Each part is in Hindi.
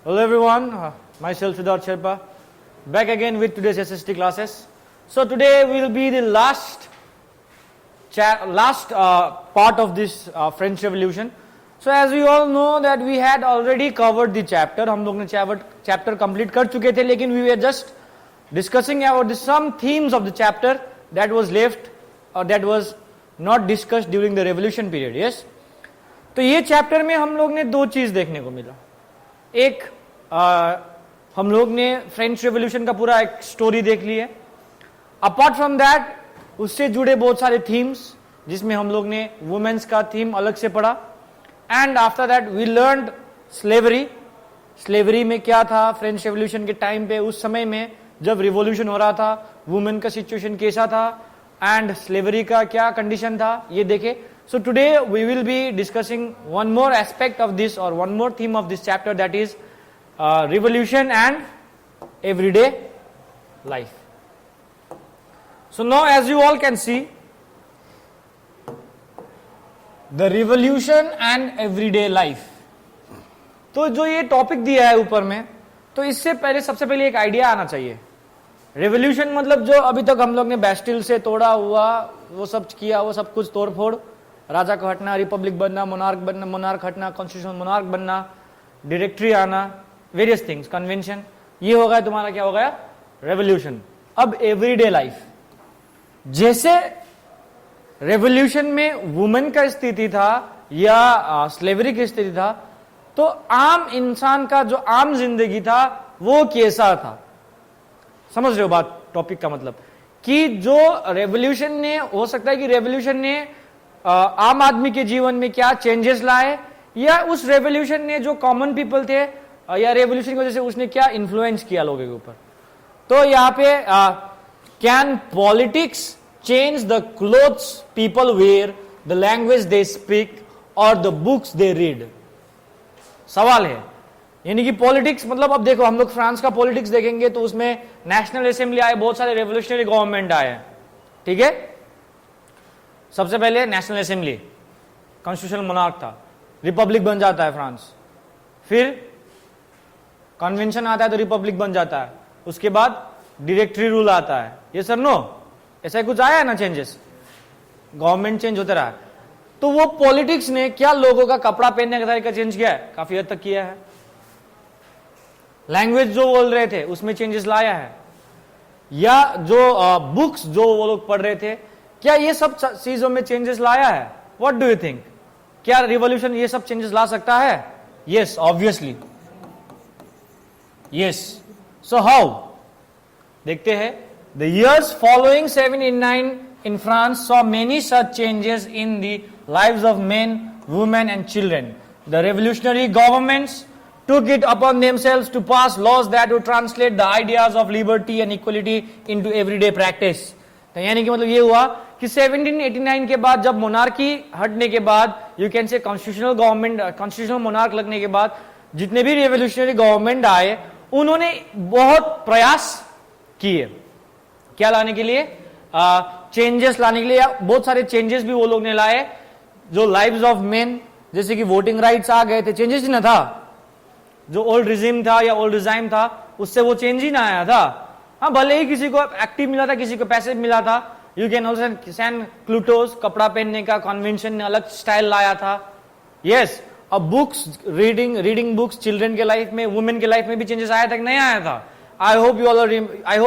Hello everyone, myself Siddharth Sherpa, back again with today's SST classes. So today will be the last part of this French Revolution. So as we all know that we had already covered the chapter, हम लोग ने chapter complete कर चुके थे, लेकिन we were just discussing about some themes of the chapter that was left or that was not discussed during the revolution period. Yes. तो ये चैप्टर में हम लोग ने दो चीज देखने को मिला. एक हम लोग ने फ्रेंच रेवोल्यूशन का पूरा एक स्टोरी देख ली है. अपार्ट फ्रॉम दैट उससे जुड़े बहुत सारे थीम्स जिसमें हम लोग ने वुमेन्स का थीम अलग से पढ़ा. And after that we learned slavery में क्या था फ्रेंच रेवोल्यूशन के टाइम पे, उस समय में जब रिवॉल्यूशन हो रहा था वुमेन का सिचुएशन कैसा था एंड स्लेवरी का क्या कंडीशन था, ये देखे. So today we will be discussing one more aspect of this or one more theme of this chapter, that is revolution and everyday life. So now as you all can see, the revolution and everyday life. तो जो ये टॉपिक दिया है ऊपर में, तो इससे पहले सबसे पहले एक आइडिया आना चाहिए. रेवोल्यूशन मतलब जो अभी तक हम लोग ने बैस्टिल से तोड़ा हुआ, वो सब किया, वो सब कुछ तोड़ फोड़, राजा को हटना, रिपब्लिक बनना, मोनार्क हटना, कॉन्स्टिट्यूशनल मोनार्क बनना, डायरेक्टरी आना, वेरियस थिंग्स, कन्वेंशन, ये हो गया तुम्हारा क्या हो गया रेवोल्यूशन. अब एवरीडे लाइफ, जैसे रेवोल्यूशन में वुमेन का स्थिति था या स्लेवरी की स्थिति था, तो आम इंसान का जो आम जिंदगी था वो कैसा था. समझ रहे हो बात, टॉपिक का मतलब कि जो रेवोल्यूशन ने, हो सकता है कि रेवोल्यूशन ने आम आदमी के जीवन में क्या चेंजेस लाए, या उस रेवोल्यूशन ने जो कॉमन पीपल थे या रेवोल्यूशन की वजह से उसने क्या इन्फ्लुएंस किया लोगों के ऊपर. तो यहाँ पे can politics change the clothes people wear, the language they speak और द बुक्स दे रीड. सवाल है. यानी कि पॉलिटिक्स मतलब, अब देखो हम लोग फ्रांस का पॉलिटिक्स देखेंगे तो उसमें नेशनल असेंबली आए, बहुत सारे रेवोल्यूशनरी गवर्नमेंट आए, ठीक है. सबसे पहले नेशनल असेंबली, कॉन्स्टिट्यूशनल मोनार्क था, रिपब्लिक बन जाता है फ्रांस, फिर कन्वेंशन आता है तो रिपब्लिक बन जाता है, उसके बाद डायरेक्टरी रूल आता है. ये सर नो, ऐसा कुछ आया है ना, चेंजेस, गवर्नमेंट चेंज होता रहा. तो वो पॉलिटिक्स ने क्या लोगों का कपड़ा पहनने का तरीका चेंज किया है, काफी हद तक किया है. लैंग्वेज जो बोल रहे थे उसमें चेंजेस लाया है, या जो बुक्स जो वो लोग पढ़ रहे थे, क्या ये सब चीजों में चेंजेस लाया है. व्हाट डू यू थिंक, क्या रिवॉल्यूशन ये सब चेंजेस ला सकता है? Yes, obviously yes. So how, देखते हैं. The years following 1789 in France saw many such changes in the lives of main, women and children. The revolutionary governments took it upon themselves to pass laws that would translate the ideas of liberty and equality into everyday practice. तो यानी कि मतलब ये हुआ कि 1789 के बाद जब मोनार्की हटने के बाद, यू कैन से कॉन्स्टिट्यूशनल गवर्नमेंट, कॉन्स्टिट्यूशनल मोनार्क लगने के बाद जितने भी रेवोल्यूशनरी गवर्नमेंट आए उन्होंने बहुत प्रयास किए क्या लाने के लिए, चेंजेस लाने के लिए. या बहुत सारे चेंजेस भी वो लोग ने लाए. जो लाइव्स ऑफ मेन, जैसे कि वोटिंग राइट्स आ गए थे, चेंजेस ही ना था. जो ओल्ड रिजिम था या ओल्ड रिजाइम था उससे वो चेंज ही ना आया था. हाँ, भले ही किसी को एक्टिव मिला था, किसी को पैसिव मिला था. यू कैन ऑल्सो सैन क्लूटोस, कपड़ा पहनने का कन्वेंशन ने अलग स्टाइल लाया था. यस. अब बुक्स, रीडिंग बुक्स चिल्ड्रन के लाइफ में, वुमेन के लाइफ में भी चेंजेस आया था कि नहीं आया था. I hope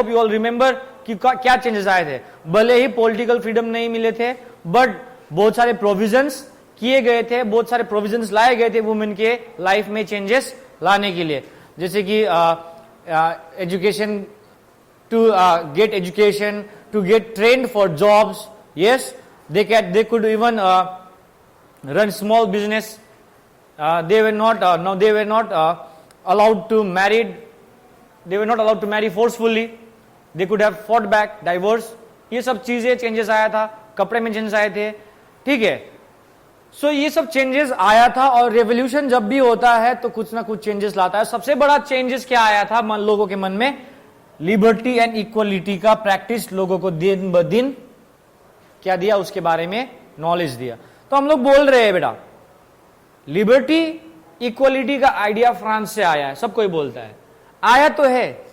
you all remember कि क्या चेंजेस आए थे. भले ही पॉलिटिकल फ्रीडम नहीं मिले थे, बट बहुत सारे प्रोविजंस किए गए थे, बहुत सारे प्रोविजंस लाए गए थे वुमेन के लाइफ में चेंजेस लाने के लिए. जैसे कि education, to get education, to get trained for jobs. Yes, they could even run small business. they were not allowed to marry forcefully. they could have fought back, divorce. ये सब चीजें चेंजेस आया था. कपड़े में चेंजेस आए थे, ठीक है. सो ये सब चेंजेस आया था. और रेवोल्यूशन जब भी होता है तो कुछ ना कुछ चेंजेस लाता है. सबसे बड़ा चेंजेस क्या आया था लोगों के मन में, लिबर्टी एंड इक्वलिटी का प्रैक्टिस लोगों को दिन ब दिन क्या दिया, उसके बारे में नॉलेज दिया. तो हम लोग बोल रहे हैं बेटा लिबर्टी इक्वलिटी का आइडिया फ्रांस से आया है, सब कोई बोलता है, आया तो है,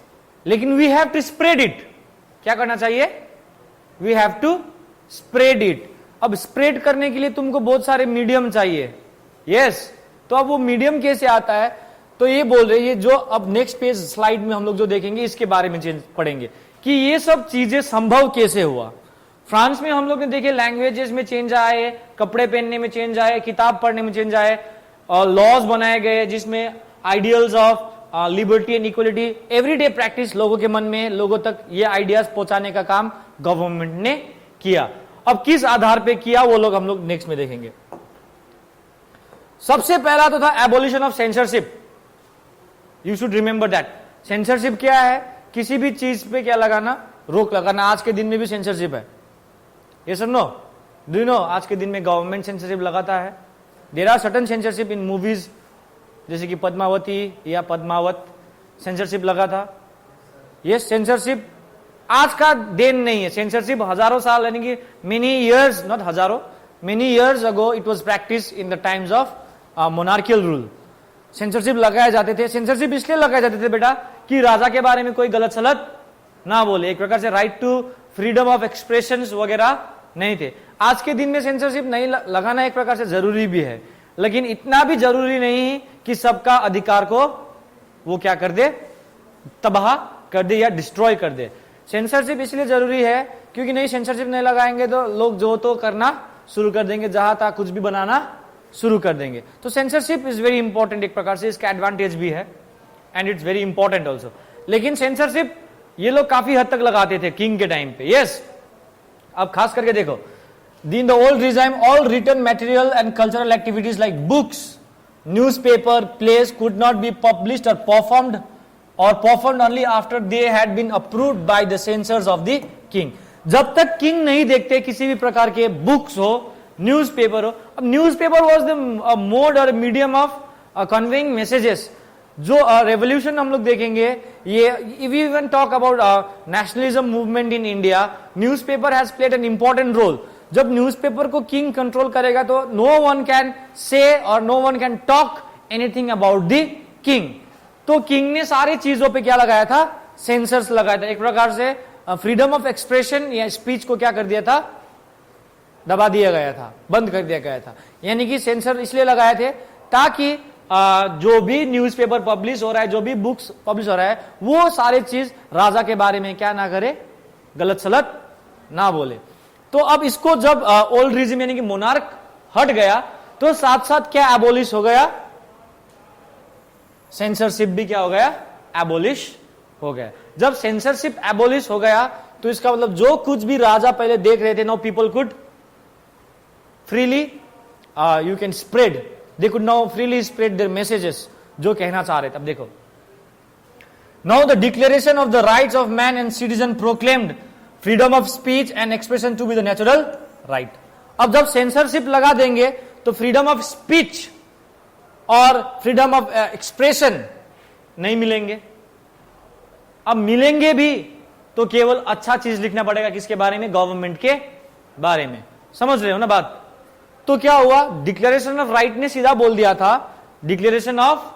लेकिन we have to spread it. क्या करना चाहिए? We have to spread it. अब स्प्रेड करने के लिए तुमको बहुत सारे मीडियम चाहिए। यस, तो अब वो मीडियम कैसे आता है? तो ये बोल रहे हैं, जो अब नेक्स्ट पेज स्लाइड में हम लोग जो देखेंगे इसके बारे में पढ़ेंगे कि ये सब चीजें संभव कैसे हुआ। फ्रांस में हम लोग ने देखे लैंग्वेजेस में चेंज आए, कपड़े पहनने में चेंज आए, किताब पढ़ने में चेंज आए, और लॉज बनाए गए जिसमें ideals of liberty and equality everyday practice लोगों के मन में, लोगों तक ये आइडियाज पहुंचाने का काम गवर्नमेंट ने किया। अब किस आधार पे किया वो लोग हम लोग नेक्स्ट में देखेंगे। सबसे पहला तो था abolition of censorship. You should remember that. Censorship क्या है? किसी भी चीज पे क्या लगाना? रोक लगाना। आज के दिन में भी सेंसरशिप है, ये सब नो, डू यू नो? आज के दिन में गवर्नमेंट सेंसरशिप लगाता है। There are certain censorship in movies, जैसे कि पद्मावती या पद्मावत, सेंसरशिप लगा था। ये सेंसरशिप आज का दिन नहीं है, सेंसरशिप हजारों साल, यानी कि मेनी इयर्स, नॉट हजारों, many years ago it was practice in the times of monarchial rule. Censorship लगाए जाते थे। सेंसरशिप इसलिए लगाए जाते थे बेटा कि राजा के बारे में कोई गलत सलत ना बोले, एक प्रकार से right to freedom of expression वगैरह नहीं थे। आज के दिन में सेंसरशिप नहीं लगाना एक प्रकार से जरूरी भी है, लेकिन इतना भी जरूरी नहीं कि सबका अधिकार को वो क्या कर दे, तबाह कर दे या डिस्ट्रॉय कर दे। सेंसरशिप इसलिए जरूरी है क्योंकि नहीं, सेंसरशिप नहीं लगाएंगे तो लोग जो तो करना शुरू कर देंगे, जहां तक कुछ भी बनाना शुरू कर देंगे। तो सेंसरशिप इज वेरी इंपॉर्टेंट, एक प्रकार से इसका एडवांटेज भी है and it's very important also. लेकिन सेंसरशिप ये लोग काफी हद तक लगाते थे किंग के टाइम पे। यस, अब खास करके देखो, in the old regime all written material and cultural activities like books, newspaper, place could not be published और performed only after they had been approved by the censors of the king. जब तक किंग नहीं देखते किसी भी प्रकार के बुक्स हो, न्यूज़पेपर हो। अब न्यूज़पेपर वाज द मोड और मीडियम ऑफ कन्वेइंग मैसेजेस। जो रेवोल्यूशन हम लोग देखेंगे, ये if we even talk about nationalism movement in India, newspaper has played an important role. जब न्यूज़पेपर को किंग कंट्रोल करेगा तो नो वन कैन से और no one can talk anything about the king. तो किंग ने सारी चीजों पे क्या लगाया था? सेंसर्स लगाया था। एक प्रकार से फ्रीडम ऑफ एक्सप्रेशन या स्पीच को क्या कर दिया था? दबा दिया गया था, बंद कर दिया गया था। यानी कि सेंसर इसलिए लगाए थे ताकि जो भी न्यूज़पेपर पब्लिश हो रहा है, जो भी बुक्स पब्लिश हो रहा है, वो सारी चीज राजा के बारे में क्या ना करे, गलत सलत ना बोले। तो अब इसको जब ओल्ड रिजिम यानी कि मोनार्क हट गया तो साथ साथ क्या एबोलिश हो गया? सेंसरशिप भी क्या हो गया? एबोलिश हो गया। जब सेंसरशिप एबोलिश हो गया तो इसका मतलब जो कुछ भी राजा पहले देख रहे थे, now people could freely you can spread, they could now freely spread their messages, जो कहना चाह रहे थे। अब देखो, now the declaration of the rights of man and citizen proclaimed freedom of speech and expression to be the natural right. अब जब सेंसरशिप लगा देंगे तो फ्रीडम ऑफ स्पीच और फ्रीडम ऑफ एक्सप्रेशन नहीं मिलेंगे। अब मिलेंगे भी तो केवल अच्छा चीज लिखना पड़ेगा, किसके बारे में? गवर्नमेंट के बारे में। समझ रहे हो ना बात? तो क्या हुआ? डिक्लेरेशन ऑफ राइट ने सीधा बोल दिया था, declaration of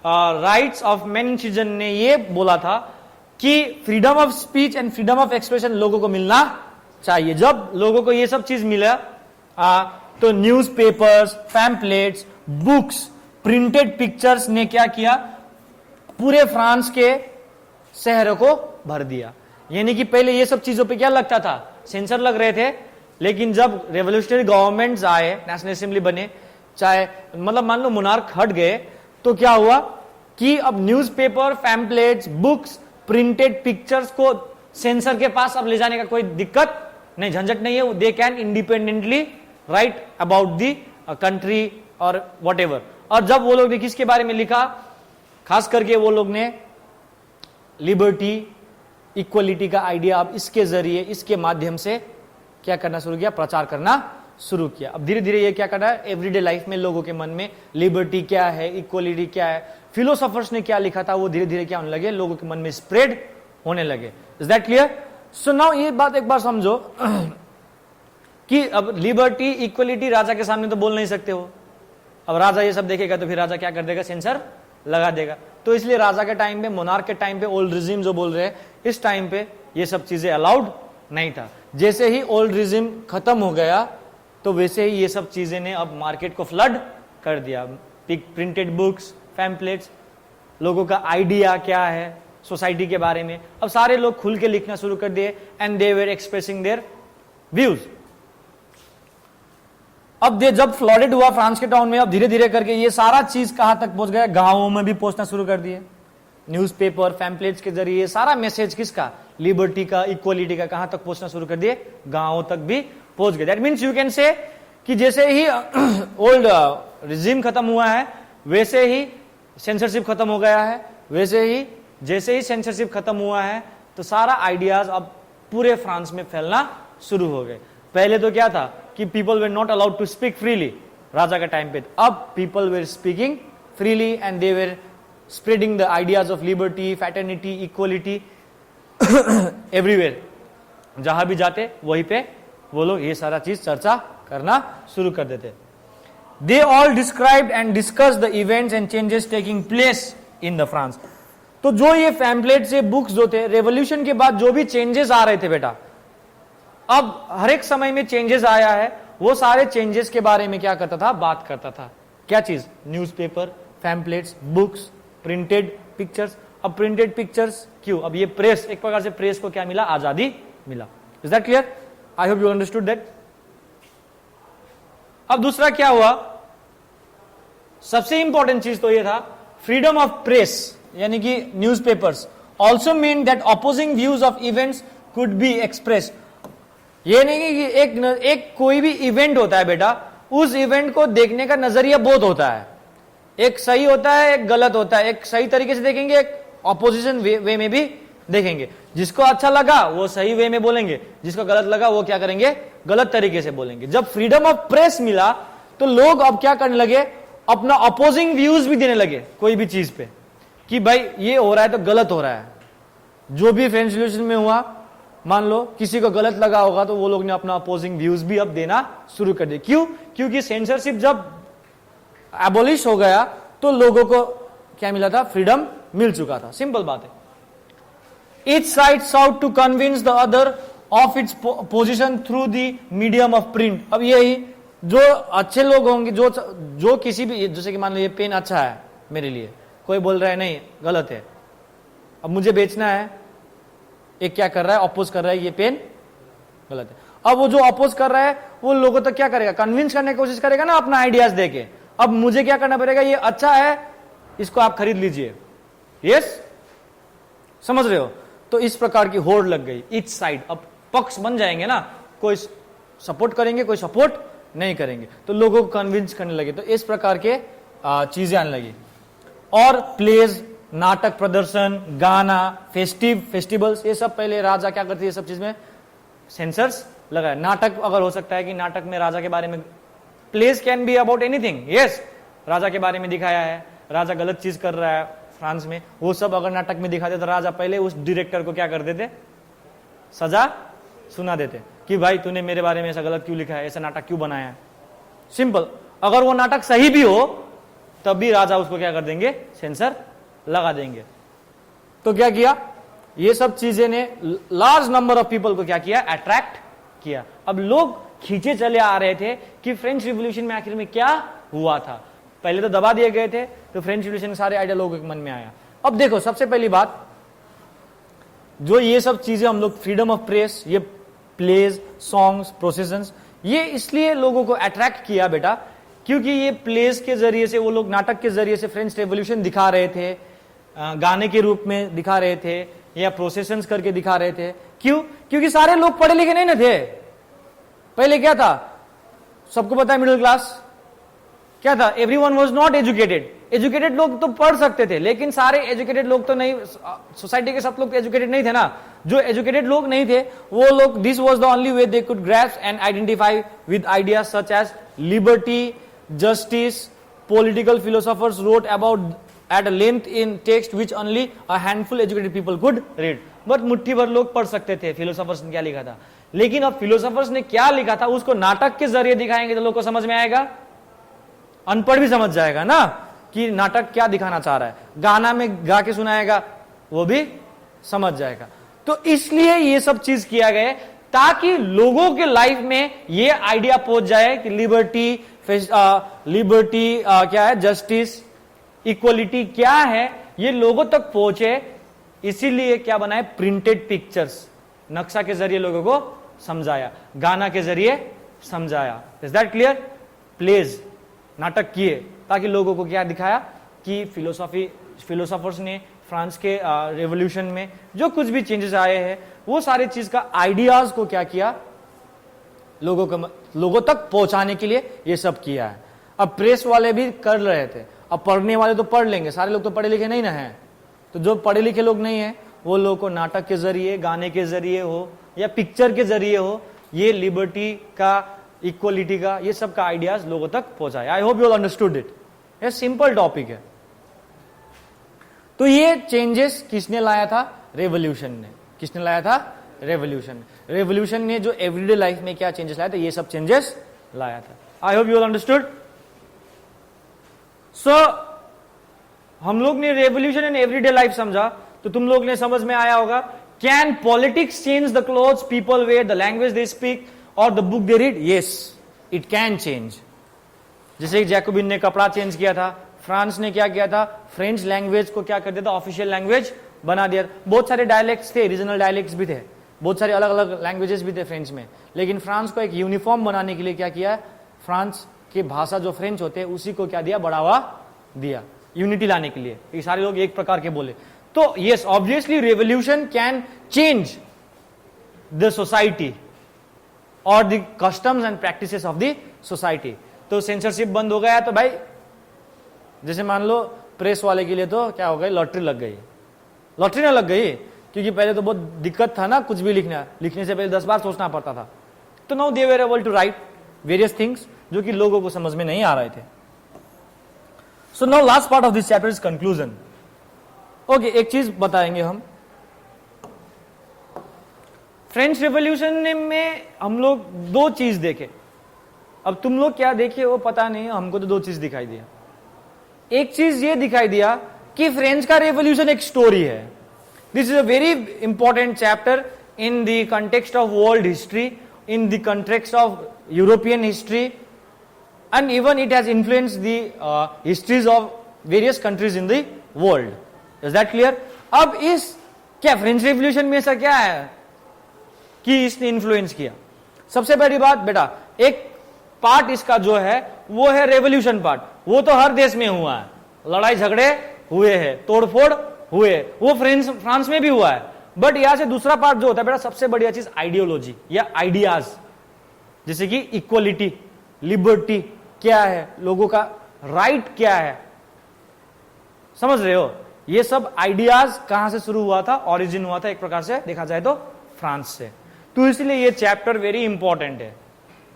rights of man and citizen ने ये बोला था कि freedom of speech and freedom of expression लोगों को मिलना चाहिए। जब लोगों को ये सब चीज मिला तो newspapers, pamphlets, books, printed pictures ने क्या किया? पूरे फ्रांस के शहरों को भर दिया। यानी कि पहले ये सब चीजों पे क्या लगता था? सेंसर लग रहे थे, लेकिन जब रेवोल्यूशनरी गवर्नमेंट्स आए, नेशनल असेंबली बने, चाहे मतलब मान लो मोनार्क हट गए, तो क्या हुआ कि अब newspaper, pamphlets, books, printed pictures को सेंसर के पास अब ले जाने का कोई दिक्कत नहीं, झंझट नहीं है। They can independently right about the country और व्हाटएवर। और जब वो लोग ने किसके बारे में लिखा? खास करके वो लोग ने लिबर्टी, इक्वलिटी का आइडिया अब इसके जरिए, इसके माध्यम से क्या करना शुरू किया? प्रचार करना शुरू किया। अब धीरे धीरे ये क्या करना है? एवरीडे लाइफ में लोगों के मन में लिबर्टी क्या है, इक्वलिटी क्या है, फिलोसोफर्स ने क्या लिखा था, वो धीरे धीरे क्या होने लगे? लोगों के मन में स्प्रेड होने लगे। Is that clear? So now ये बात एक बार समझो कि अब लिबर्टी, इक्वलिटी राजा के सामने तो बोल नहीं सकते हो, अब राजा ये सब देखेगा तो फिर राजा क्या कर देगा, सेंसर लगा देगा। तो इसलिए राजा के टाइम पे, मोनार्क के टाइम पे, ओल्ड रिजिम जो बोल रहे हैं, इस टाइम पे ये सब चीजें अलाउड नहीं था। जैसे ही ओल्ड रिजिम खत्म हो गया तो वैसे ही ये सब चीजें ने अब मार्केट को फ्लड कर दिया। प्रिंटेड बुक्स, पैम्पलेट्स, लोगों का आइडिया क्या है सोसाइटी के बारे में, अब सारे लोग खुल के लिखना शुरू कर दिए and they where expressing their views. अब जब फ्लडेड हुआ फ्रांस के टाउन में, अब धीरे धीरे करके ये सारा चीज कहां तक पहुंच गया, गांवों में भी पहुंचना शुरू कर दिए। न्यूज़पेपर, पैम्पलेट्स के जरिए सारा मैसेज किसका, लिबर्टी का, इक्वलिटी का, कहां तक पहुंचना शुरू कर दिए, गांवों तक भी पहुंच गए। दैट मीन्स यू कैन से कि जैसे ही ओल्ड रिजिम खत्म हुआ है वैसे ही सेंसरशिप खत्म हो गया है, वैसे ही जैसे ही सेंसरशिप खत्म हुआ है तो सारा आइडियाज अब पूरे फ्रांस में फैलना शुरू हो गए। पहले तो क्या था कि people were not allowed to speak freely राजा के टाइम पे, अब people were speaking freely and they were spreading the ideas of liberty, fraternity, equality everywhere. जहां भी जाते वहीं पे वो लोग ये सारा चीज चर्चा करना शुरू कर देते। They all described and discuss the events and changes taking place in the France. तो जो ये पैम्पलेट्स, ये बुक्स जो थे, रेवोल्यूशन के बाद जो भी चेंजेस आ रहे थे बेटा, अब हर एक समय में चेंजेस आया है, वो सारे चेंजेस के बारे में क्या करता था, बात करता था। क्या चीज, newspaper, pamphlets, books, printed pictures. अब प्रिंटेड पिक्चर्स क्यों, अब ये प्रेस, एक प्रकार से प्रेस को क्या मिला, आजादी मिला। Is that clear? I hope you understood that. अब दूसरा क्या हुआ, सबसे इंपॉर्टेंट चीज तो ये था, फ्रीडम ऑफ प्रेस यानी कि newspapers also mean that opposing views of events could be express. ये नहीं कि एक कोई भी इवेंट होता है बेटा, उस इवेंट को देखने का नजरिया बहुत होता है, एक सही होता है, एक गलत होता है। एक सही तरीके से देखेंगे, एक ऑपोजिशन वे में भी देखेंगे। जिसको अच्छा लगा वो सही वे में बोलेंगे, जिसको गलत लगा वो क्या करेंगे, गलत तरीके से बोलेंगे। जब फ्रीडम ऑफ प्रेस मिला तो लोग अब क्या करने लगे, अपना अपोजिंग व्यूज भी देने लगे कोई भी चीज पे, कि भाई ये हो रहा है तो गलत हो रहा है। जो भी फ्रेंच रिवॉल्यूशन में हुआ, मान लो किसी को गलत लगा होगा तो वो लोग ने अपना अपोजिंग व्यूज भी अब देना शुरू कर दिए। क्यों? क्योंकि सेंसरशिप जब एबोलिश हो गया तो लोगों को क्या मिला था, फ्रीडम मिल चुका था। सिंपल बात है। Each side sought to convince the other of its position through the medium of print. अब यही जो अच्छे लोग होंगे, जो किसी भी, जैसे कि मान लो ये पेन अच्छा है मेरे लिए, कोई बोल रहा है नहीं गलत है, अब मुझे बेचना है, एक क्या कर रहा है, अपोज कर रहा है ये पेन गलत है। अब वो जो अपोज कर रहा है वो लोगों तक क्या करेगा, कन्विंस करने की कोशिश करेगा ना अपना आइडियाज देके। अब मुझे क्या करना पड़ेगा, ये अच्छा है, इसको आप खरीद लीजिए। यस, समझ रहे हो? तो इस प्रकार की होड़ लग गई। ईच साइड, अब पक्ष बन जाएंगे ना, कोई सपोर्ट करेंगे, कोई सपोर्ट नहीं करेंगे, तो लोगों को कन्विंस करने लगे। तो इस प्रकार के चीजें आने लगी। और प्लेज, नाटक प्रदर्शन, गाना, फेस्टिवल्स, ये सब पहले राजा क्या करती है, सब चीज में सेंसर्स लगाए। नाटक अगर हो सकता है कि नाटक में राजा के बारे में, plays can be about anything. Yes, राजा के बारे में दिखाया है, राजा गलत चीज कर रहा है फ्रांस में, वो सब अगर नाटक में दिखाते तो राजा पहले उस डायरेक्टर को क्या कर देते, सजा सुना देते कि भाई तूने मेरे बारे में ऐसा गलत क्यों लिखा है, ऐसा नाटक क्यों बनाया है। सिंपल। अगर वो नाटक सही भी हो तब भी राजा उसको क्या कर देंगे, सेंसर लगा देंगे। तो क्या किया, ये सब चीजें ने लार्ज नंबर ऑफ पीपल को क्या किया, अट्रैक्ट किया। अब लोग खींचे चले आ रहे थे कि फ्रेंच रिवॉल्यूशन में आखिर में क्या हुआ था। पहले तो दबा दिए गए थे, तो फ्रेंच रिवॉल्यूशन के सारे आइडिया लोगों के मन में आया। अब देखो, सबसे पहली बात, जो ये सब चीजें हम लोग, फ्रीडम ऑफ प्रेस, ये प्लेज, सॉन्ग्स, प्रोसेशंस, ये इसलिए लोगों को अट्रैक्ट किया बेटा, क्योंकि ये प्लेज के जरिए से, वो लोग नाटक के जरिए से फ्रेंच रेवोल्यूशन दिखा रहे थे, गाने के रूप में दिखा रहे थे, या प्रोसेशंस करके दिखा रहे थे। क्यों? क्योंकि सारे लोग पढ़े लिखे नहीं ना थे। पहले क्या था, सबको पता है, मिडिल क्लास क्या था, everyone was not educated. Educated लोग तो पढ़ सकते थे, लेकिन सारे एजुकेटेड लोग तो नहीं, सोसाइटी के सब लोग एजुकेटेड नहीं थे ना। जो एजुकेटेड लोग नहीं थे वो लोग, this was the only way they could grasp and identify with ideas such as liberty, justice. Political philosophers wrote about at a length in text which only a handful educated people could read. But मुट्ठी भर लोग पढ़ सकते थे फिलोसोफर्स ने क्या लिखा था। लेकिन अब फिलोसोफर्स ने क्या लिखा था उसको नाटक के जरिए दिखाएंगे तो लोग को समझ में आएगा, अनपढ़ भी समझ जाएगा ना कि नाटक क्या दिखाना चाह रहा है, गाना में गा के सुनाएगा वो भी समझ जाएगा। तो इसलिए ये सब चीज किया गया ताकि लोगों के लाइफ में ये आइडिया पहुंच जाए कि लिबर्टी क्या है, जस्टिस, इक्वलिटी क्या है, ये लोगों तक पहुंचे। इसीलिए क्या बनाए, प्रिंटेड पिक्चर्स, नक्शा के जरिए लोगों को समझाया, गाना के जरिए समझाया। Is that clear? प्लेज, नाटक किए ताकि लोगों को क्या दिखाया कि फिलोसोफर्स ने फ्रांस के रेवोल्यूशन में जो कुछ भी चेंजेस आए हैं वो सारे चीज का आइडियाज को क्या किया, लोगों तक पहुंचाने के लिए ये सब किया है। अब प्रेस वाले भी कर रहे थे, अब पढ़ने वाले तो पढ़ लेंगे, सारे लोग तो पढ़े लिखे नहीं ना हैं, तो जो पढ़े लिखे लोग नहीं है वो लोगों को नाटक के जरिए, गाने के जरिए हो या पिक्चर के जरिए हो, ये लिबर्टी का, इक्वलिटी का, ये सब का आइडियाज लोगों तक पहुंचाए। आई hope you all understood it. ये सिंपल टॉपिक है। तो ये चेंजेस किसने लाया था? रेवोल्यूशन ने। किसने लाया था? रेवोल्यूशन। रेवोल्यूशन ने जो एवरीडे लाइफ में क्या चेंजेस लाया था, ये सब चेंजेस लाया था। I hope you all understood. So हम लोग ने रेवोल्यूशन एंड एवरीडे लाइफ समझा, तो तुम लोग ने समझ में आया होगा, can politics change the clothes people wear, the language they speak और the book they read? Yes, it can change. जैसे जैकोबिन ने कपड़ा चेंज किया था, फ्रांस ने क्या किया था, फ्रेंच लैंग्वेज को क्या कर दिया था, ऑफिशियल लैंग्वेज बना दिया। बहुत सारे डायलेक्ट्स थे, रीजनल डायलेक्ट्स भी थे, बहुत सारे अलग अलग लैंग्वेजेस भी थे फ्रेंच में, लेकिन फ्रांस को एक यूनिफॉर्म बनाने के लिए क्या किया, फ्रांस की भाषा जो फ्रेंच होते हैं उसी को क्या दिया, बढ़ावा दिया, यूनिटी लाने के लिए, ये सारे लोग एक प्रकार के बोले। तो yes, obviously revolution can change the society और the customs and practices of the society. तो सेंसरशिप बंद हो गया तो भाई, जैसे मान लो प्रेस वाले के लिए तो क्या हो गई, लॉटरी लग गई। लॉटरी ना लग गई क्योंकि पहले तो बहुत दिक्कत था ना, कुछ भी लिखने से पहले 10 बार सोचना पड़ता था। तो now they were able to write various things जो कि लोगों को समझ में नहीं आ रहे थे। So now last part of this chapter is conclusion. Okay, एक चीज बताएंगे हम। फ्रेंच रेवोल्यूशन में हम लोग दो चीज देखे। अब तुम लोग क्या देखे वो पता नहीं, हमको तो दो चीज दिखाई दिया। एक चीज ये दिखाई दिया कि फ्रेंच का रेवोल्यूशन एक स्टोरी है। This is a very important chapter in the context of world history, in the context of European history, and even it has influenced the histories of various countries in the world. Is that clear? अब इस क्या फ्रेंच रेवोल्यूशन में ऐसा क्या है कि इसने इन्फ्लुएंस किया? सबसे बड़ी बात बेटा, एक पार्ट इसका जो है वो है रेवोल्यूशन पार्ट। वो तो हर देश में हुआ है, लड़ाई झगड़े हुए हैं, तोड़फोड़ हुए, वो फ्रांस में भी हुआ है। बट यहां से दूसरा पार्ट जो होता है बेटा, सबसे बढ़िया चीज आइडियोलॉजी या आइडियाज, जैसे कि इक्वलिटी, लिबर्टी क्या है, लोगों का राइट क्या है, समझ रहे हो? ये सब आइडियाज कहां से शुरू हुआ था, ओरिजिन हुआ था एक प्रकार से देखा जाए तो फ्रांस से। तो इसलिए ये चैप्टर वेरी इंपॉर्टेंट है।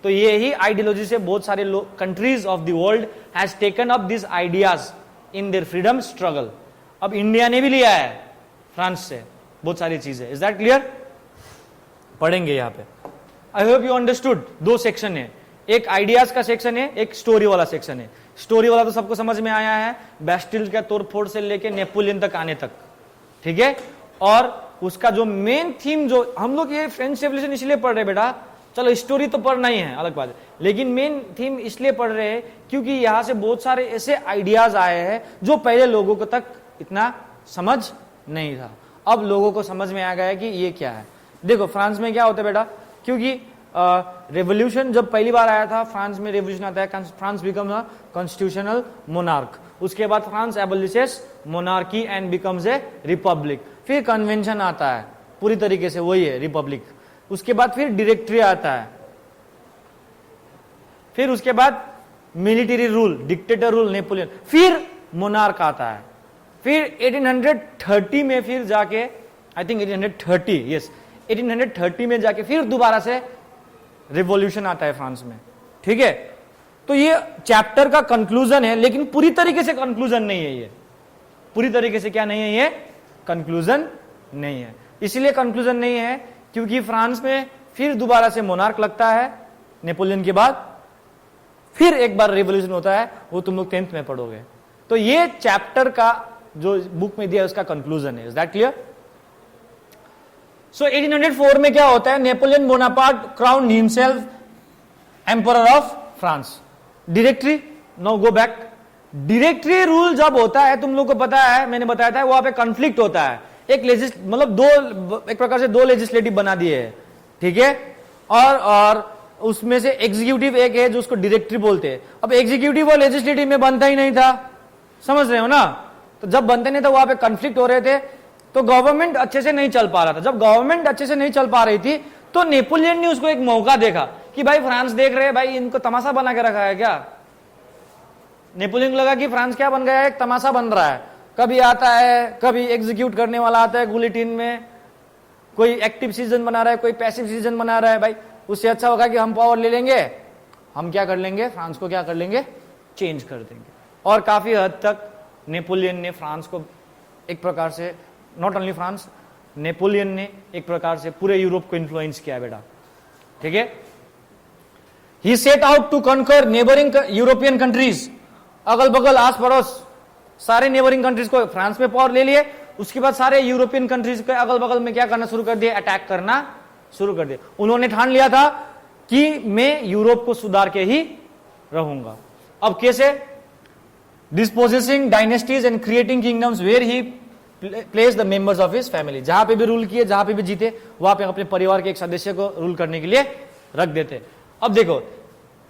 तो ये ही आइडियोलॉजी से बहुत सारे countries of the world has taken up this ideas in their freedom struggle. अब इंडिया ने भी लिया है फ्रांस से बहुत सारी चीजें। Is that clear? पढ़ेंगे यहां पे। आई होप यू अंडरस्टूड। दो सेक्शन है, एक आइडियाज का सेक्शन है, एक स्टोरी वाला सेक्शन है। स्टोरी वाला तो सबको समझ में आया है, बैस्टिल का तोड़फोड़ से लेके नेपोलियन तक आने तक, ठीक है। और उसका जो मेन थीम, जो हम लोग ये फ्रेंच रेवोल्यूशन इसलिए पढ़ रहे बेटा, चलो स्टोरी तो पढ़ना ही है अलग बात है, लेकिन मेन थीम इसलिए पढ़ रहे हैं क्योंकि यहां से बहुत सारे ऐसे आइडियाज आए हैं जो पहले लोगों को तक इतना समझ नहीं था। अब लोगों को समझ में आ गया है कि ये क्या है। देखो फ्रांस में क्या होता है बेटा, क्योंकि रेवोल्यूशन जब पहली बार आया था, फ्रांस में रेवोल्यूशन आता है, France becomes a constitutional monarch. उसके बाद France abolishes monarchy and becomes a republic. फिर कन्वेंशन आता है, पूरी तरीके से वही है रिपब्लिक। उसके बाद फिर डायरेक्टरी आता है, फिर उसके बाद military rule, dictator rule, Napoleon, फिर मोनार्क आता है। फिर 1830 में फिर जाके, आई थिंक 1830, यस 1830 में जाके फिर दोबारा से रिवॉल्यूशन आता है फ्रांस में, ठीक है। तो ये चैप्टर का कंक्लूजन है, लेकिन पूरी तरीके से कंक्लूजन नहीं है। ये पूरी तरीके से क्या नहीं है, ये कंक्लूजन नहीं है। इसलिए कंक्लूजन नहीं है क्योंकि फ्रांस में फिर दोबारा से मोनार्क लगता है नेपोलियन के बाद, फिर एक बार रिवॉल्यूशन होता है, वो तुम लोग 10th में पढ़ोगे। तो ये चैप्टर का जो बुक में दिया उसका कंक्लूजन है। Is that clear? सो 1804 में क्या होता है, Napoleon Bonaparte crowned himself emperor of France. Directory, no go back. Directory rule जब होता है, तुम लोग को पता है, मैंने बताया था, वहां पे कॉन्फ्लिक्ट होता है। एक मतलब एक प्रकार से दो लेजिस्लेटिव बना दिए हैं, ठीक है, और उसमें से एग्जीक्यूटिव एक है जो उसको डायरेक्टरी बोलते हैं। अब एग्जीक्यूटिव और लेजिस्लेटिव में बनता ही नहीं था, समझ रहे हो ना? तो जब बनते नहीं था, वहां पे कॉन्फ्लिक्ट हो रहे थे, तो गवर्नमेंट अच्छे से नहीं चल पा रहा था। जब गवर्नमेंट अच्छे से नहीं चल पा रही थी, तो नेपोलियन ने उसको एक मौका देखा कि भाई फ्रांस देख रहे हैं, भाई इनको तमाशा बना के रखा है क्या। नेपोलियन को लगा कि फ्रांस क्या बन गया है, एक तमाशा बन रहा है, कभी आता है, कभी एग्जीक्यूट करने वाला आता है गुलेटिन में, कोई एक्टिव सिटीजन बना रहा है, कोई पैसिव सिटीजन बना रहा है। भाई उससे अच्छा होगा कि हम पावर ले लेंगे, हम क्या कर लेंगे, फ्रांस को क्या कर लेंगे, चेंज कर देंगे। और काफी हद तक नेपोलियन ने फ्रांस को एक प्रकार से, नॉट ओनली फ्रांस, नेपोलियन ने एक प्रकार से पूरे यूरोप को इन्फ्लुएंस किया बेटा, ठीक है। He set out to conquer neighbouring European countries, अगल बगल आस पड़ोस सारे नेबरिंग कंट्रीज को, फ्रांस में पावर ले लिए, उसके बाद सारे यूरोपियन कंट्रीज के अगल बगल में क्या करना शुरू कर दिया, अटैक करना शुरू कर दिया। उन्होंने ठान लिया था कि मैं यूरोप को सुधार के ही रहूंगा। अब कैसे? Deposing dynasties and creating kingdoms where he place the members of his family. जहां पे भी रूल किए, जहां पे भी जीते, वहां पे अपने परिवार के एक सदस्य को रूल करने के लिए रख देते। अब देखो,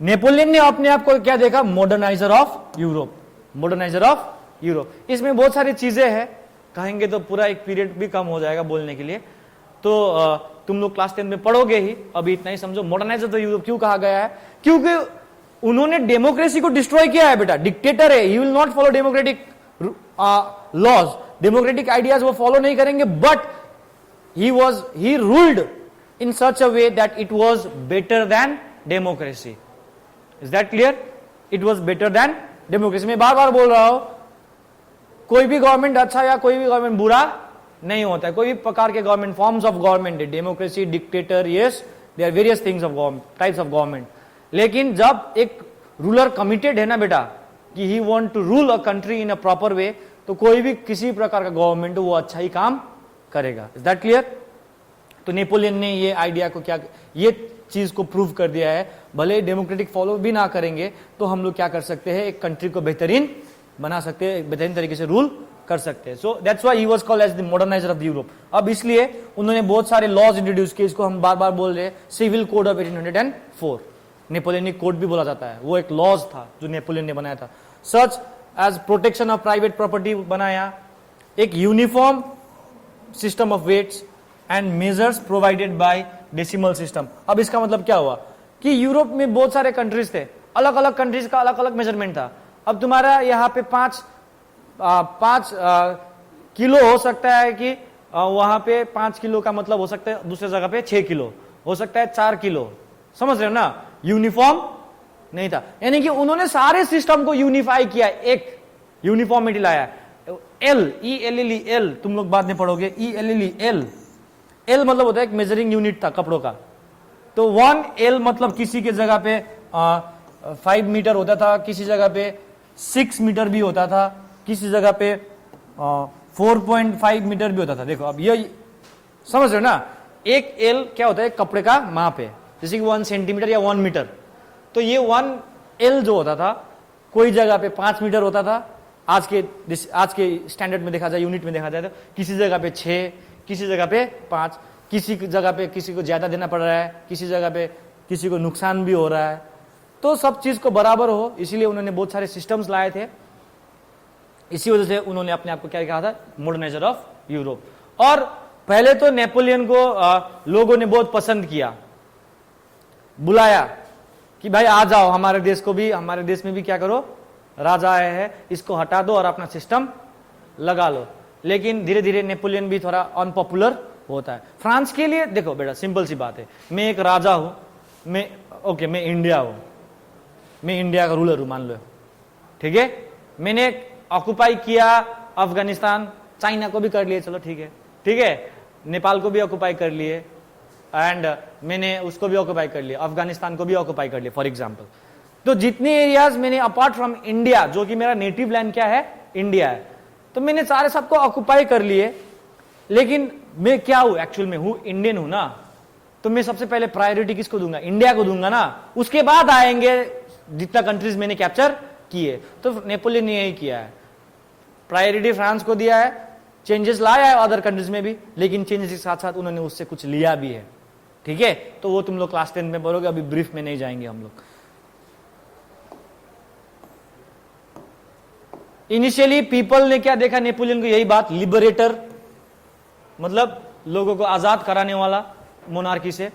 नेपोलियन ने अपने आप को क्या देखा, moderniser of Europe, moderniser of Europe. इसमें बहुत सारी चीजें हैं, कहेंगे तो पूरा एक पीरियड भी कम हो जाएगा बोलने के लिए, तो तुम लोग क्लास 10 में पढ़ोगे ही, अभी इतना ही समझो। मॉडर्नाइजर तो यूरोप क्यों कहा गया है, क्योंकि उन्होंने डेमोक्रेसी को डिस्ट्रॉय किया है बेटा। डिक्टेटर है, he will not follow democratic laws, democratic ideas वो फॉलो नहीं करेंगे, but he ruled in such a way that it was better than democracy. Is that clear? It was better than democracy. मैं बार बार बोल रहा हूं, कोई भी गवर्नमेंट अच्छा या कोई भी गवर्नमेंट बुरा नहीं होता है। कोई भी प्रकार के गवर्नमेंट, फॉर्म्स ऑफ गवर्नमेंट है, democracy, dictator, yes, there various things of government, types of government. लेकिन जब एक रूलर कमिटेड है ना बेटा, कि he want to rule a country in a proper way, तो कोई भी किसी प्रकार का गवर्नमेंट वो अच्छा ही काम करेगा। Is that clear? तो नेपोलियन ने ये आइडिया को क्या, ये चीज को प्रूव कर दिया है, भले डेमोक्रेटिक फॉलो भी ना करेंगे तो हम लोग क्या कर सकते हैं, एक कंट्री को बेहतरीन बना सकते हैं, एक बेहतरीन तरीके से रूल कर सकते हैं। So that's why he was called as the moderniser of the Europe. अब इसलिए उन्होंने बहुत सारे लॉज इंट्रोड्यूस किए, इसको हम बार बार बोल रहे हैं civil code of 1804, Napoleonic code भी बोला जाता है। वो एक लॉज था जो नेपोलियन ने बनाया था। Such as protection of private property बनाया, एक uniform system of weights and measures provided by decimal system. अब इसका मतलब क्या हुआ कि यूरोप में बहुत सारे कंट्रीज थे, अलग अलग कंट्रीज का अलग अलग मेजरमेंट था। अब तुम्हारा यहाँ पे पांच किलो हो सकता है कि वहां पे 5 किलो का मतलब हो सकता है दूसरे जगह पे 6 किलो हो सकता है, 4 किलो, समझ रहे हो ना? यूनिफॉर्म नहीं था, यानी कि उन्होंने सारे सिस्टम को यूनिफाई किया, एक यूनिफॉर्मिटी लाया। एल, ELLE, एल तुम लोग बाद में पढ़ोगे, ELLE, एल मतलब होता है एक मेजरिंग यूनिट था कपड़ों का। तो 1L मतलब किसी के जगह पे 5 मीटर होता था, किसी जगह पे 6 मीटर भी होता था, किसी जगह पे 4.5 मीटर भी होता था। देखो अब ये समझ रहे हो ना, एक L क्या होता है, कपड़े का माप है, जैसे कि 1 सेंटीमीटर या 1 मीटर। तो ये 1L जो होता था, कोई जगह पे 5 मीटर होता था, आज के स्टैंडर्ड में देखा जाए, यूनिट में देखा जाए तो किसी जगह पे 6, किसी जगह पे 5, किसी जगह पे किसी को ज्यादा देना पड़ रहा है, किसी जगह पे किसी को नुकसान भी हो रहा है। तो सब चीज को बराबर हो, इसीलिए उन्होंने बहुत सारे सिस्टम्स लाए थे। इसी वजह से उन्होंने अपने आप को क्या कहा था, मॉडर्नाइजर ऑफ यूरोप। और पहले तो नेपोलियन को लोगों ने बहुत पसंद किया, बुलाया कि भाई आ जाओ हमारे देश को भी, हमारे देश में भी क्या करो, राजा आए हैं, इसको हटा दो और अपना सिस्टम लगा लो। लेकिन धीरे धीरे नेपोलियन भी थोड़ा अनपॉपुलर होता है। फ्रांस के लिए देखो बेटा, सिंपल सी बात है, मैं एक राजा हूं, मैं इंडिया हूं, मैं इंडिया का रूलर हूं मान लो, ठीक है। मैंने ऑक्युपाई किया अफगानिस्तान, चाइना को भी कर लिए, चलो ठीक है, नेपाल को भी ऑक्युपाई कर लिए, एंड मैंने उसको भी ऑक्युपाई कर लिया, अफगानिस्तान को भी ऑक्युपाई कर लिया फॉर एग्जाम्पल। तो जितने एरियाज मैंने अपार्ट फ्रॉम इंडिया, जो कि मेरा नेटिव लैंड क्या है, इंडिया है, तो मैंने सारे सबको ऑक्युपाई कर लिए। लेकिन मैं क्या हूं एक्चुअल में, हूं इंडियन हूं ना, तो मैं सबसे पहले प्रायोरिटी किसको दूंगा, इंडिया को दूंगा ना, उसके बाद आएंगे जितना कंट्रीज मैंने कैप्चर किए। तो नेपोलियन ने यही किया है, प्रायोरिटी फ्रांस को दिया है, चेंजेस लाया है अदर कंट्रीज में भी, लेकिन चेंजेस के साथ साथ उन्होंने उससे कुछ लिया भी है। ठीक है, तो वो तुम लोग क्लास 10 में पढ़ोगे, अभी ब्रीफ में नहीं जाएंगे हम लोग। इनिशियली पीपल ने क्या देखा नेपोलियन को, यही बात, लिबरेटर, मतलब लोगों को आजाद कराने वाला, मोनार्की से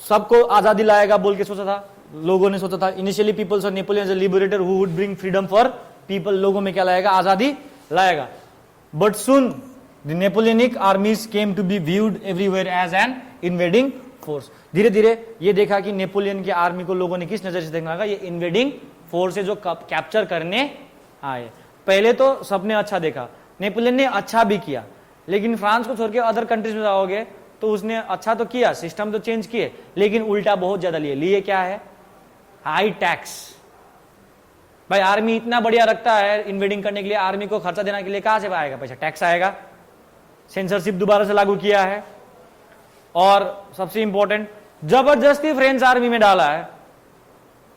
सबको आजादी लाएगा बोल के सोचा था, लोगों ने सोचा था। Initially people saw Napoleon as a liberator who would bring freedom for people, लोगों में क्या लाएगा, आजादी लाएगा। But soon the Napoleonic armies came to be viewed everywhere as an invading force. धीरे धीरे ये देखा कि नेपोलियन की आर्मी को लोगों ने किस नजर से देखना लगा, ये इन्वेडिंग फोर्स है जो कैप्चर करने आए। पहले तो सबने अच्छा देखा, नेपोलियन ने अच्छा भी किया, लेकिन फ्रांस को छोड़ के अदर कंट्रीज में जाओगे तो उसने अच्छा तो किया, सिस्टम तो चेंज किए, लेकिन उल्टा बहुत ज्यादा लिए क्या है, हाई टैक्स। भाई आर्मी इतना बढ़िया रखता है इन्वेडिंग करने के लिए, आर्मी को खर्चा देने के लिए कहां से आएगा पैसा, टैक्स आएगा। सेंसरशिप दोबारा से लागू किया है, और सबसे इंपॉर्टेंट जबरदस्ती फ्रेंच आर्मी में डाला है।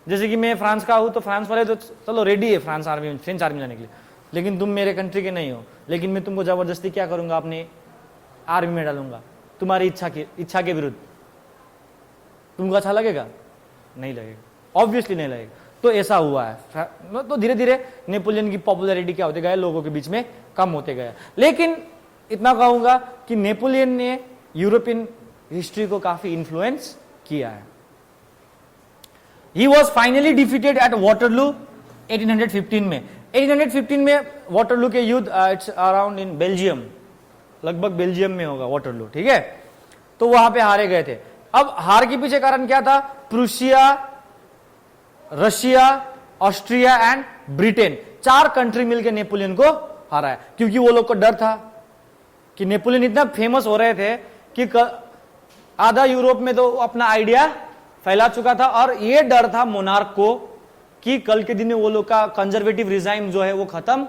जैसे कि मैं फ्रांस का हूं तो फ्रांस वाले तो चलो रेडी है फ्रांस आर्मी में, फ्रेंच आर्मी जाने के लिए, लेकिन तुम मेरे कंट्री के नहीं हो, लेकिन मैं तुमको जबरदस्ती क्या करूंगा, अपने आर्मी में डालूंगा तुम्हारी इच्छा के विरुद्ध। तुमको अच्छा लगेगा, नहीं लगेगा, ऑब्वियसली नहीं लगेगा। तो ऐसा हुआ है। तो धीरे धीरे नेपोलियन की पॉपुलैरिटी क्या होते गए, लोगों के बीच में कम होते गए। लेकिन इतना कहूंगा कि नेपोलियन ने यूरोपियन हिस्ट्री को काफी इन्फ्लुएंस किया है। He was finally defeated at Waterloo 1815 में। 1815 में वाटरलू के युद्ध, इट्स अराउंड इन बेल्जियम, लगभग बेल्जियम में होगा वाटरलू, ठीक है। तो वहां पे हारे गए थे। अब हार के पीछे कारण क्या था, Prussia, Russia, Austria and Britain, 4 country मिलकर नेपोलियन को हराया। क्योंकि वो लोग को डर था कि नेपोलियन इतना फेमस हो रहे थे कि आधा यूरोप में तो अपना आइडिया फैला चुका था, और ये डर था मोनार्क को कि कल के दिन में वो लोग का कंजर्वेटिव रिजाइम जो है वो खत्म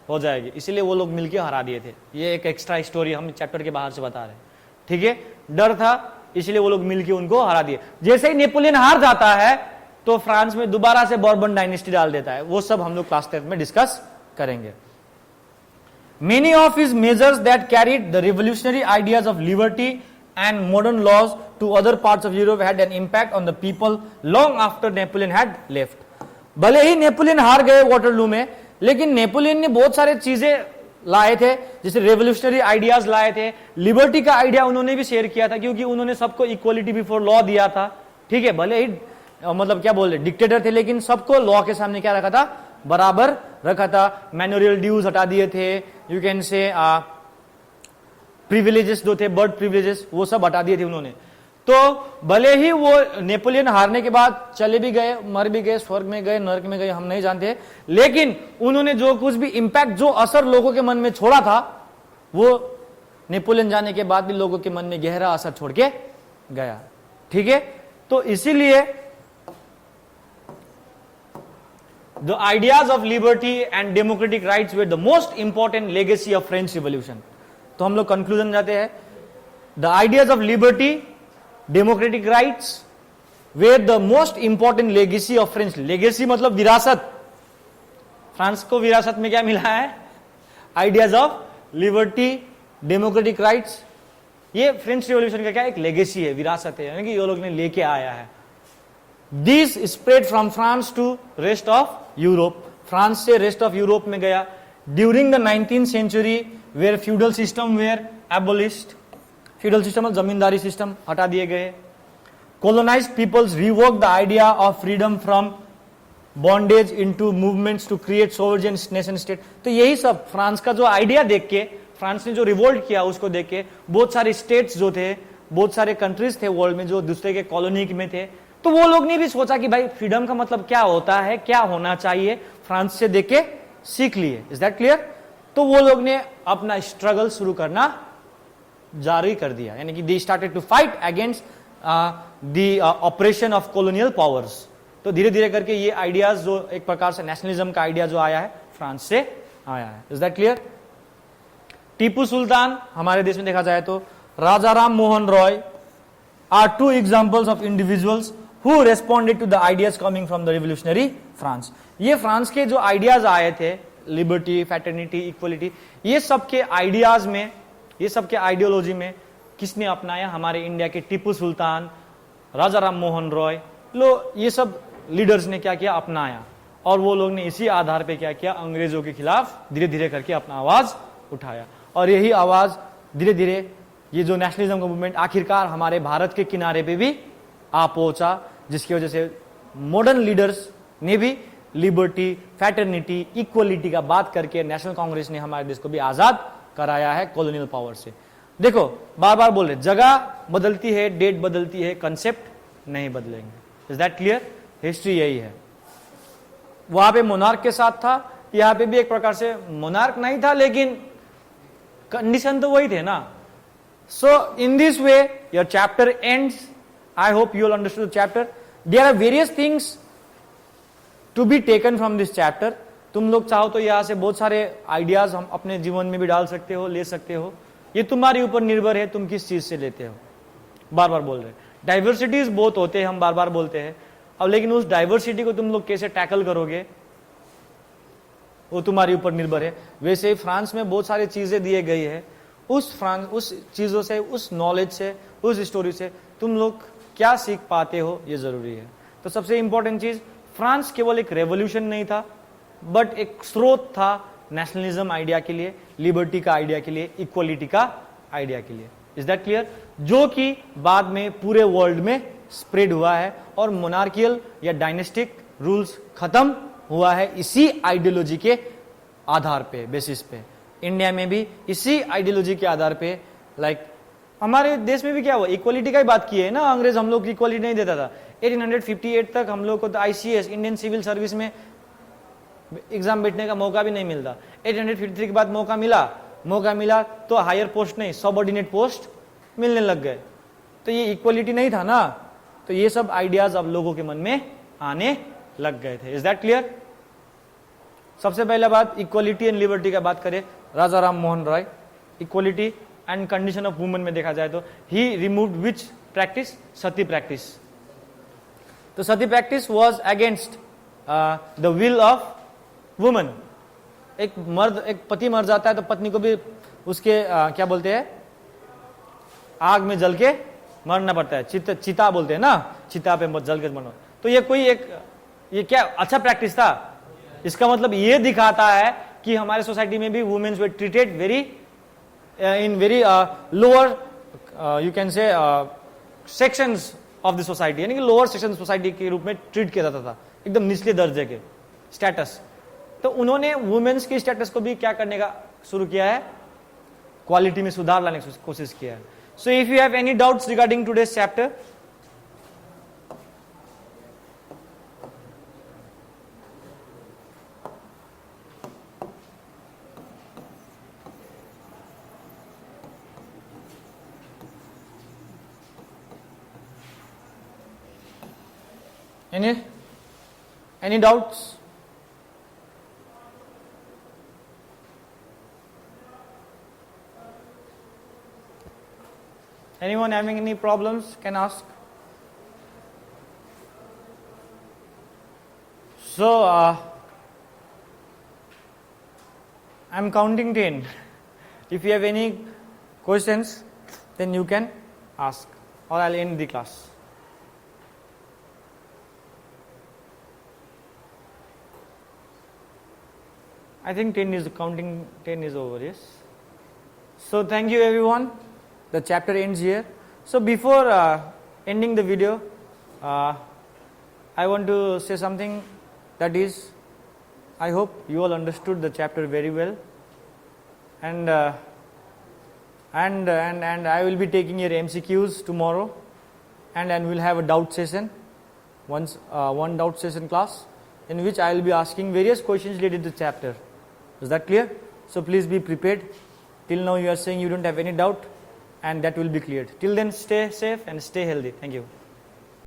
हो जाएगी, इसलिए वो लोग मिलकर हरा दिए थे। ये एक एक्स्ट्रा स्टोरी हम चैप्टर के बाहर से बता रहे हैं, ठीक है। डर था इसलिए वो लोग मिलकर उनको हरा दिए। जैसे ही नेपोलियन हार जाता है तो फ्रांस में दोबारा से बॉर्बन डायनेस्टी डाल देता है। वो सब हम लोग क्लास 10 में डिस्कस करेंगे। Many of his measures that carried the revolutionary ideas of liberty and modern laws to other parts of Europe had an impact on the people long after Napoleon had left. भले ही नेपोलियन हार गए वाटरलू में, लेकिन नेपोलियन ने बहुत सारे चीजें लाए थे, जैसे रेवोल्यूशनरी आइडियाज लाए थे, लिबर्टी का आइडिया उन्होंने भी शेयर किया था, क्योंकि उन्होंने सबको इक्वलिटी बिफोर लॉ दिया था, ठीक है। भले ही मतलब क्या बोल रहे डिक्टेटर थे, लेकिन सबको लॉ के सामने क्या रखा था, बराबर रखा था। मैन्योरियल ड्यूज हटा दिए थे, यू कैन से प्रिविलेजेस जो थे, बर्थ प्रिविलेजेस, वो सब हटा दिए थे उन्होंने। तो भले ही वो नेपोलियन हारने के बाद चले भी गए, मर भी गए, स्वर्ग में गए, नरक में गए, हम नहीं जानते, लेकिन उन्होंने जो कुछ भी इंपैक्ट, जो असर लोगों के मन में छोड़ा था, वो नेपोलियन जाने के बाद भी लोगों के मन में गहरा असर छोड़ के गया, ठीक है। तो इसीलिए the ideas of liberty and democratic rights were the most important legacy of French revolution. तो हम लोग कंक्लूजन जाते हैं, the ideas of liberty, democratic rights were the most important legacy of French. Legacy मतलब विरासत, फ्रांस को विरासत में क्या मिला है, ideas of liberty, democratic rights. ये फ्रेंच रिवॉल्यूशन का क्या एक लेगेसी है, विरासत है, यानी कि ये लोग ने लेके आया है। This spread from France to rest of Europe, France से रेस्ट ऑफ यूरोप में गया। During the 19th century where feudal system were abolished, feudal system zamindari system हटा दिए गए। colonized peoples revoked the idea of freedom from bondage into movements to create sovereign nation state। तो यही सब फ्रांस का जो आइडिया देख के, फ्रांस ने जो रिवोल्ट किया उसको देख के, बहुत सारे स्टेट्स जो थे, बहुत सारे कंट्रीज थे वर्ल्ड में जो दूसरे के कॉलोनी में थे, तो वो लोग ने भी सोचा कि भाई फ्रीडम का मतलब क्या होता है, क्या होना चाहिए, फ्रांस से देख के सीख लिए। Is that clear? तो वो लोग ने अपना स्ट्रगल शुरू करना जारी कर दिया, यानी कि they started to fight against the operation of colonial powers. तो धीरे धीरे करके ये आइडियाज जो एक प्रकार से नेशनलिज्म का आइडिया जो आया है फ्रांस से आया है। Is that clear? Tipu Sultan, हमारे देश में देखा जाए तो Raja Ram Mohan Roy are two examples of individuals who responded to the ideas coming from the revolutionary France. ये फ्रांस के जो आइडियाज आए थे, लिबर्टी, फैटर्निटी, इक्वलिटी, ये सब के आइडियाज में, ये सब के आइडियोलॉजी में किसने अपनाया? हमारे इंडिया के टीपू सुल्तान, राजा राम मोहन रॉय, ये सब लीडर्स ने क्या किया? अपनाया। और वो लोग ने इसी आधार पे क्या किया? अंग्रेजों के खिलाफ धीरे धीरे करके अपना आवाज उठाया। और यही आवाज धीरे धीरे ये जो नेशनलिज्म का मूवमेंट आखिरकार हमारे भारत के किनारे पे भी आ पहुंचा, जिसकी वजह से मॉडर्न लीडर्स ने भी लिबर्टी, फैटर्निटी, इक्वलिटी का बात करके नेशनल कांग्रेस ने हमारे देश को भी आजाद कराया है कॉलोनियल पावर से। देखो, बार बार बोल रहे, जगह बदलती है, डेट बदलती है, कंसेप्ट नहीं बदलेंगे। Is that clear? हिस्ट्री यही है। वहां पे मोनार्क के साथ था, यहाँ पे भी एक प्रकार से मोनार्क नहीं था, लेकिन कंडीशन तो वही थे ना। So in this way your chapter ends. I hope you will understand the chapter. There are various things to be taken from this chapter. तुम लोग चाहो तो यहाँ से बहुत सारे आइडियाज हम अपने जीवन में भी डाल सकते हो, ले सकते हो। ये तुम्हारे ऊपर निर्भर है, तुम किस चीज से लेते हो। बार बार बोल रहे, डाइवर्सिटीज बहुत होते हैं, हम बार बार बोलते हैं। अब लेकिन उस डाइवर्सिटी को तुम लोग कैसे टैकल करोगे, वो तुम्हारे ऊपर निर्भर है। वैसे ही फ्रांस में बहुत सारी चीजें दिए गई है, उस चीजों से, उस नॉलेज से, उस स्टोरी से तुम लोग क्या सीख पाते हो, ये जरूरी है। तो सबसे इंपॉर्टेंट चीज, फ्रांस केवल एक रेवोल्यूशन नहीं था, बट एक स्रोत था नेशनलिज्म आइडिया के लिए, लिबर्टी का आइडिया के लिए, इक्वलिटी का आइडिया के लिए। Is that clear? जो कि बाद में पूरे वर्ल्ड में स्प्रेड हुआ है और मोनार्कियल या डायनेस्टिक रूल्स खत्म हुआ है इसी आइडियोलॉजी के आधार पे, बेसिस पे। इंडिया में भी इसी आइडियोलॉजी के आधार पे, लाइक हमारे देश में भी क्या हुआ? इक्वलिटी का ही बात की है ना। अंग्रेज हम लोग की इक्वलिटी नहीं देता था। 1858 तक हम लोग को तो ICS, इंडियन सिविल सर्विस में एग्जाम बैठने का मौका भी नहीं मिलता। 1853 के बाद मौका मिला तो हायर पोस्ट नहीं, सबऑर्डिनेट पोस्ट मिलने लग गए। तो ये इक्वलिटी नहीं था ना। तो ये सब आइडियाज अब लोगों के मन में आने लग गए थे। Is that clear? सबसे पहला बात, इक्वलिटी एंड लिबर्टी का बात करें, Raja Ram Mohan Roy, equality and condition of women में देखा जाए तो he removed which practice? Sati practice. तो sati practice was against the will of woman. एक पति मर जाता है तो पत्नी को भी उसके क्या बोलते हैं, आग में जल के मरना पड़ता है। चिता बोलते हैं ना, चिता पे जल के मरना। तो ये क्या अच्छा प्रैक्टिस था? इसका मतलब ये दिखाता है कि हमारे सोसाइटी में भी womens were treated in very lower, you can say sections of the society, यानी कि लोअर सेक्शन सोसाइटी के रूप में ट्रीट किया जाता था, एकदम निचले दर्जे के स्टेटस। तो उन्होंने वुमेन्स की स्टेटस को भी क्या करने का शुरू किया है? क्वालिटी में सुधार लाने की कोशिश किया है। So if you have any doubts regarding today's chapter, any doubts? Anyone having any problems can ask. So I'm counting 10. If you have any questions, then you can ask, or I'll end the class. I think 10 is over, yes. So thank you everyone. The chapter ends here. So before ending the video, I want to say something, that is, I hope you all understood the chapter very well, and I will be taking your MCQs tomorrow, and we'll have a doubt session, one doubt session class, in which I will be asking various questions related to the chapter. Is that clear? So please be prepared. Till now you are saying you don't have any doubt. and that will be cleared. Till then, stay safe and stay healthy. Thank you.